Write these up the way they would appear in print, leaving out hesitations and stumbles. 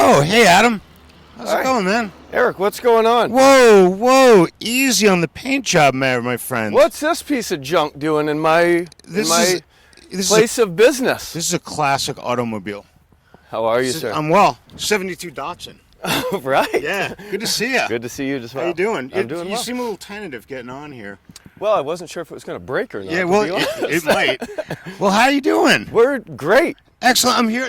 Oh, hey, Adam. How's Hi. it going, man? Eric, what's going on? Whoa. Easy on the paint job, man, my friend. What's this piece of junk doing in my place of business? This is a classic automobile. How are you, sir? I'm well. 72 Datsun. Right. Yeah. Good to see you. Good to see you as well. How you doing? I'm doing well. You seem a little tentative getting on here. Well, I wasn't sure if it was going to break or not. Yeah, well, it might. Well, how you doing? We're great. Excellent. I'm here.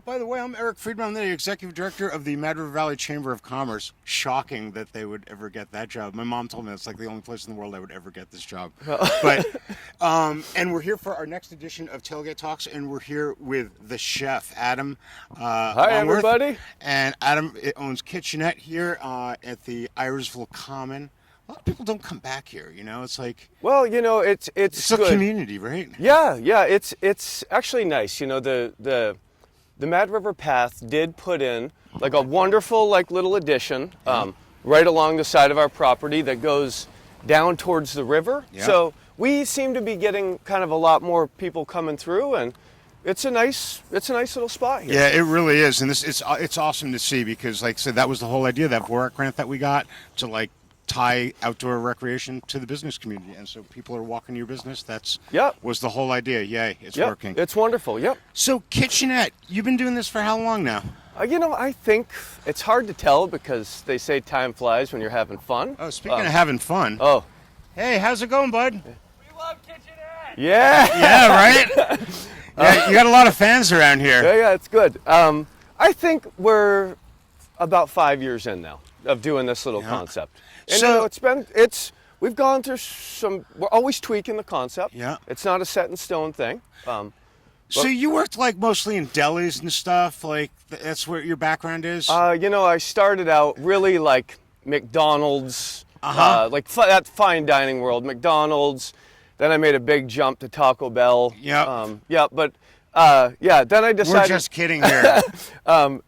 By the way, I'm Eric Friedman. I'm the executive director of the Mad River Valley Chamber of Commerce. Shocking that they would ever get that job. My mom told me it's like the only place in the world I would ever get this job. But, and we're here for our next edition of Tailgate Talks, and we're here with the chef, Adam Hi, Longworth. everybody. And Adam owns Kitchen-ette here at the Irisville Common. A lot of people don't come back here, you know. It's like, Well, you know, it's a good. community, right? Yeah. It's actually nice. You know, the Mad River Path did put in like a wonderful little addition right along the side of our property that goes down towards the river. Yeah. So we seem to be getting kind of a lot more people coming through, and it's a nice little spot here. Yeah, it really is, and it's awesome to see because, like I said, that was the whole idea, that VORAC grant that we got to tie outdoor recreation to the business community, and so people are walking your business. Was the whole idea. Yay, it's working. It's wonderful. Yep. So Kitchen-ette, you've been doing this for how long now? You know, I think it's hard to tell because they say time flies when you're having fun. Oh, speaking of having fun. Oh. Hey, how's it going, bud? We love Kitchen-ette! Yeah. Yeah, right? Yeah, you got a lot of fans around here. Yeah, it's good. I think we're about 5 years in now of doing this little concept. And So- we've gone through we're always tweaking the concept. Yeah. It's not a set in stone thing. So you worked mostly in delis and stuff, that's where your background is? You know, I started out really like McDonald's, that fine dining world, McDonald's. Then I made a big jump to Taco Bell. Yep. Then I decided. We're just kidding here.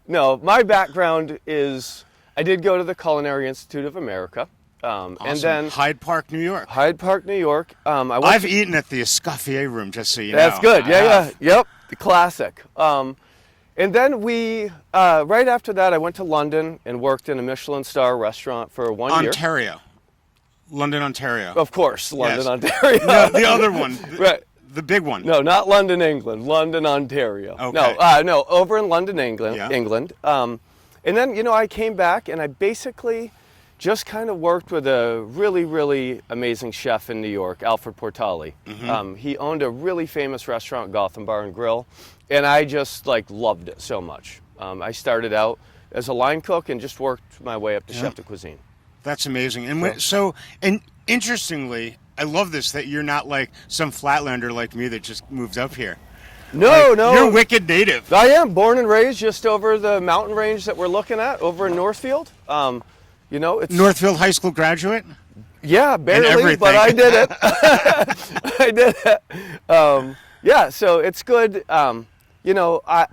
No, my background is I did go to the Culinary Institute of America. Awesome. And then Hyde Park, New York. Hyde Park, New York. I've eaten at the Escoffier Room, just so you know. That's good. I Yeah. have. Yep. The classic. And then right after that, I went to London and worked in a Michelin Star restaurant for 1 year. Ontario. London, Ontario. Of course, London, Yes. Ontario. No, the other one. Right. The big one. No, not London, England. London, Ontario. Okay. No, over in London, England. Yeah. England. And then, you know, I came back and I basically just kind of worked with a really, really amazing chef in New York, Alfred Portali. Mm-hmm. He owned a really famous restaurant, Gotham Bar and Grill, and I just loved it so much. I started out as a line cook and just worked my way up to chef de cuisine. That's amazing. And interestingly, I love this, that you're not like some flatlander like me that just moved up here. No. You're wicked native. I am born and raised just over the mountain range that we're looking at over in Northfield. You know, it's Northfield High School graduate? Yeah, barely, everything. but I did it. I did it. Yeah, so it's good. You know, I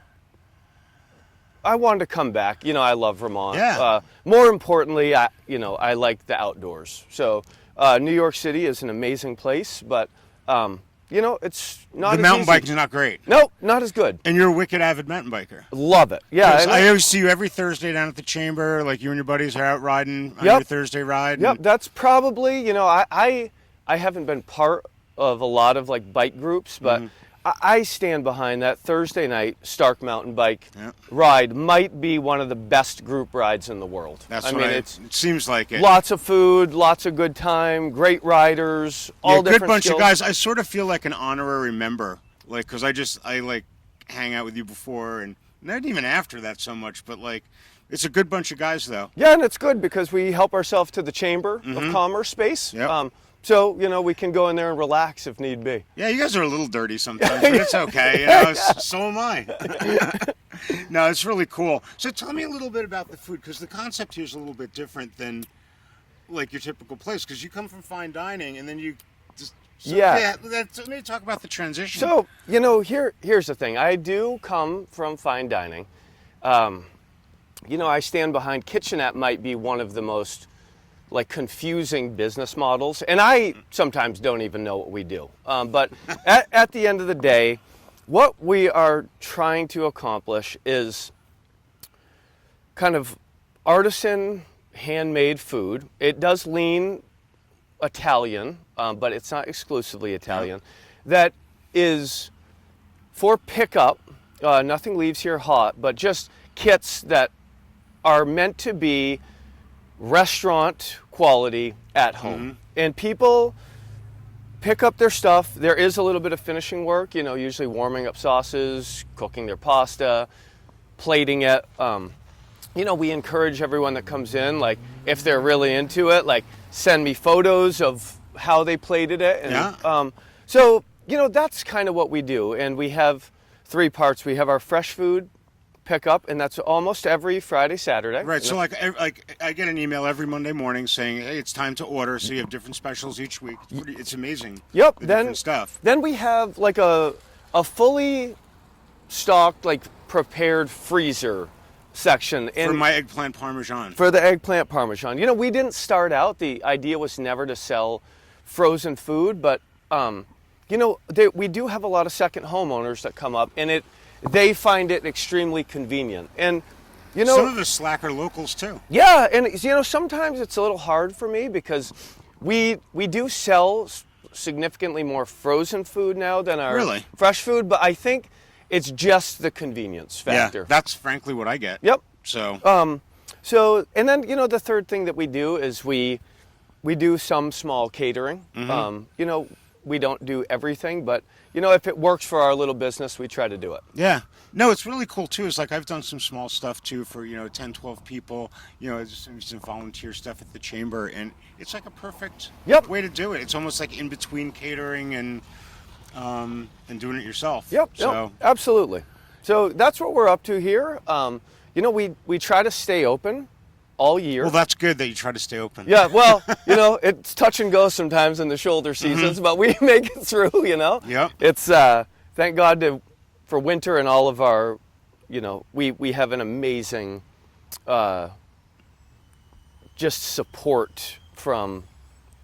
wanted to come back. You know, I love Vermont. Yeah. More importantly, I like the outdoors. So New York City is an amazing place, but you know, it's not. The mountain easy. biking's not great. Nope, not as good. And you're a wicked avid mountain biker. Love it. Yeah. I always see you every Thursday down at the chamber, like you and your buddies are out riding on your Thursday ride. Yep, that's probably, you know, I haven't been part of a lot of bike groups, but I stand behind that Thursday night Stark mountain bike ride. Might be one of the best group rides in the world. It seems like it. Lots of food, lots of good time, great riders, all different good bunch skills. of guys. I sort of feel like an honorary member, because I hang out with you before, and not even after that so much, but it's a good bunch of guys though. Yeah, and it's good because we help ourselves to the Chamber of Commerce space. Yep. So, you know, we can go in there and relax if need be. Yeah, you guys are a little dirty sometimes, but it's okay. You know, so am I. No, it's really cool. So tell me a little bit about the food, because the concept here is a little bit different than your typical place, because you come from fine dining and then you just... let me talk about the transition. So, you know, here's the thing. I do come from fine dining. You know, I stand behind Kitchen-ette might be one of the most confusing business models, and I sometimes don't even know what we do. But at the end of the day, what we are trying to accomplish is kind of artisan, handmade food. It does lean Italian, but it's not exclusively Italian. That is for pickup. Nothing leaves here hot, but just kits that are meant to be restaurant quality at home. And people pick up their stuff. There is a little bit of finishing work, usually warming up sauces, cooking their pasta, plating it. We encourage everyone that comes in, like, if they're really into it, like, send me photos of how they plated it. And, so, that's kind of what we do. And we have 3 parts. We have our fresh food pickup, and that's almost every Friday, Saturday. Right. So, like I get an email every Monday morning saying, "Hey, it's time to order." So you have different specials each week. It's amazing. Yep. The different stuff. Then we have like a fully stocked, like, prepared freezer section For my eggplant parmesan. For the eggplant parmesan. We didn't start out. The idea was never to sell frozen food, but we do have a lot of second homeowners that come up, and they find it extremely convenient. And some of the slack are locals too. Yeah, and sometimes it's a little hard for me because we do sell significantly more frozen food now than our fresh food, but I think it's just the convenience factor. Yeah, that's frankly what I get. Yep. So. And then the third thing that we do is we do some small catering. We don't do everything, but if it works for our little business, we try to do it. Yeah. No, it's really cool too. It's like I've done some small stuff too for 10, 12 people. Just some volunteer stuff at the chamber, and it's like a perfect way to do it. It's almost like in between catering and doing it yourself. Yep. Absolutely. So that's what we're up to here. We try to stay open all year. Well, that's good that you try to stay open. Yeah, well, it's touch and go sometimes in the shoulder seasons, but we make it through, Yep. It's, thank God for winter and all of our, we have an amazing just support from,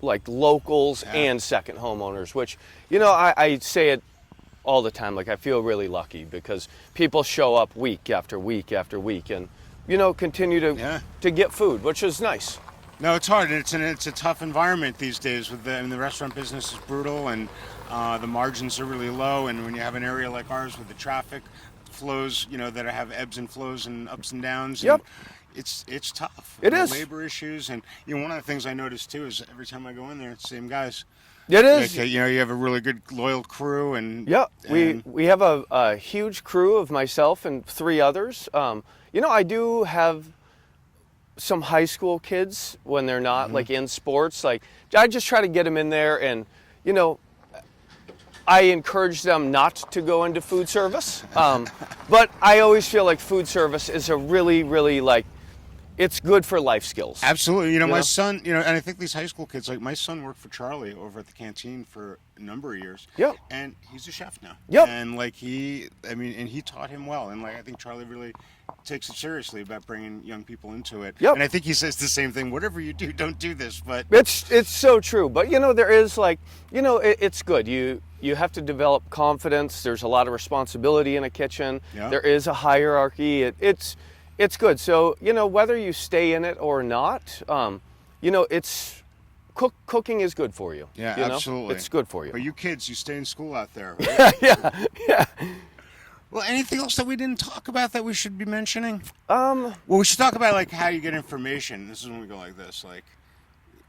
like, locals and second homeowners, which, I say it all the time, like, I feel really lucky because people show up week after week after week and continue to get food, which is nice. No, it's hard. It's a tough environment these days. The restaurant business is brutal, and the margins are really low. And when you have an area like ours with the traffic flows, that have ebbs and flows and ups and downs, and it's tough. It is. Labor issues, and one of the things I noticed too is every time I go in there, it's the same guys. It is. Like, you have a really good loyal crew, and we have a huge crew of myself and 3 others. I do have some high school kids when they're not like in sports. Like, I just try to get them in there, and I encourage them not to go into food service. But I always feel like food service is a really, really, like, it's good for life skills. Absolutely. My son, and I think these high school kids, like my son worked for Charlie over at the canteen for a number of years. Yep. And he's a chef now. Yep. And like he taught him well. And like, I think Charlie really takes it seriously about bringing young people into it. Yep. And I think he says the same thing, whatever you do, don't do this. But it's so true. But there is, like, it's good. You have to develop confidence. There's a lot of responsibility in a kitchen. Yeah. There is a hierarchy. It's good. So, whether you stay in it or not, it's cooking is good for you. Yeah, absolutely. It's good for you. But you kids, you stay in school out there. Right? yeah. Well, anything else that we didn't talk about that we should be mentioning? Well, we should talk about, like, how you get information. This is when we go like this, like,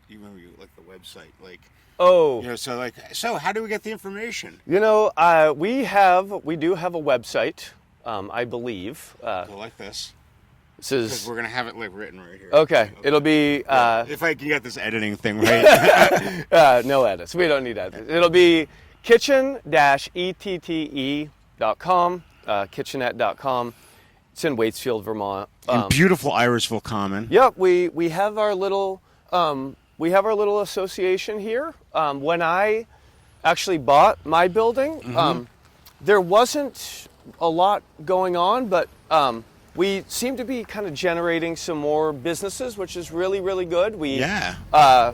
even when you like the website, like. Oh. So how do we get the information? We do have a website, I believe. Go like this. Because we're gonna have it like written right here. Okay. It'll be. If I can get this editing thing right. No edits. We don't need edits. It'll be kitchen-ette.com, kitchen-ette.com. It's in Waitsfield, Vermont. In beautiful Irisville Common. Yep. We have our little association here. When I actually bought my building, there wasn't a lot going on, but we seem to be kind of generating some more businesses, which is really, really good. We are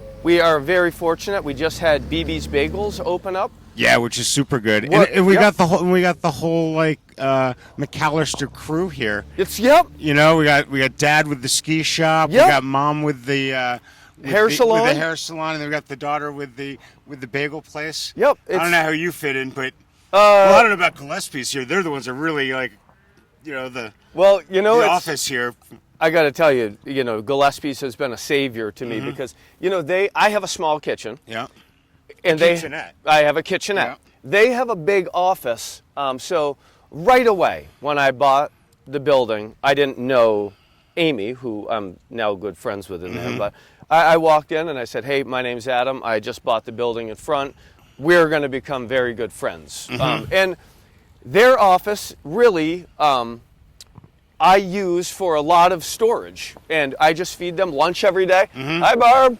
very fortunate. We just had BB's Bagels open up Yeah, which is super good. What- And we yep. got the whole like McAllister crew here. Yep. You know, we got Dad with the ski shop. Yep. We got Mom with the Hair salon. With the hair salon, and then we got the daughter with the bagel place. Yep. I don't know how you fit in, but well, I don't know about Gillespie's here. They're the ones that really like, the office here. I got to tell you, Gillespie's has been a savior to me because I have a small kitchen. Yeah. And Kitchen-ette. I have a kitchenette. Yeah. They have a big office. So right away, when I bought the building, I didn't know Amy, who I'm now good friends with in there, but I walked in and I said, hey, my name's Adam. I just bought the building in front. We're going to become very good friends. And their office really I use for a lot of storage. And I just feed them lunch every day. Hi, Barb.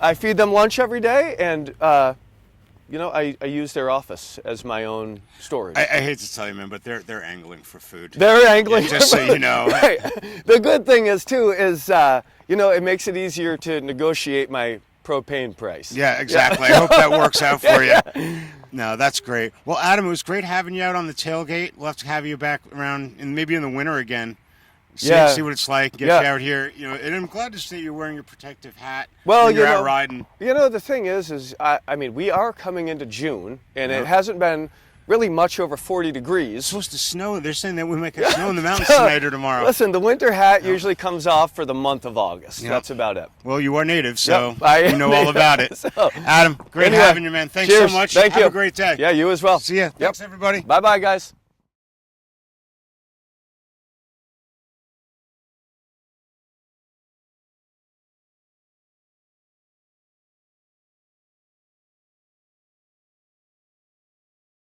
I feed them lunch every day, and I use their office as my own storage. I hate to tell you, man, but they're angling for food. They're angling. Yeah, just so you know. Right. The good thing is too it makes it easier to negotiate my propane price. Yeah, exactly. I hope that works out for you. No, that's great. Well, Adam, it was great having you out on the tailgate. We'll have to have you back around, and maybe in the winter again. See what it's like. Get you out here. And I'm glad to see you're wearing your protective hat. Well, when you're out riding. The thing is we are coming into June, and it hasn't been really much over 40 degrees. It's supposed to snow. They're saying that we might get snow in the mountains tonight or tomorrow. Listen, the winter hat usually comes off for the month of August. Yep. That's about it. Well, you are native, so I you know all about it. So, Adam, great having you, man. Thanks cheers. so much. Thank you. Have a great day. Yeah, you as well. See ya. Thanks, everybody. Bye-bye, guys.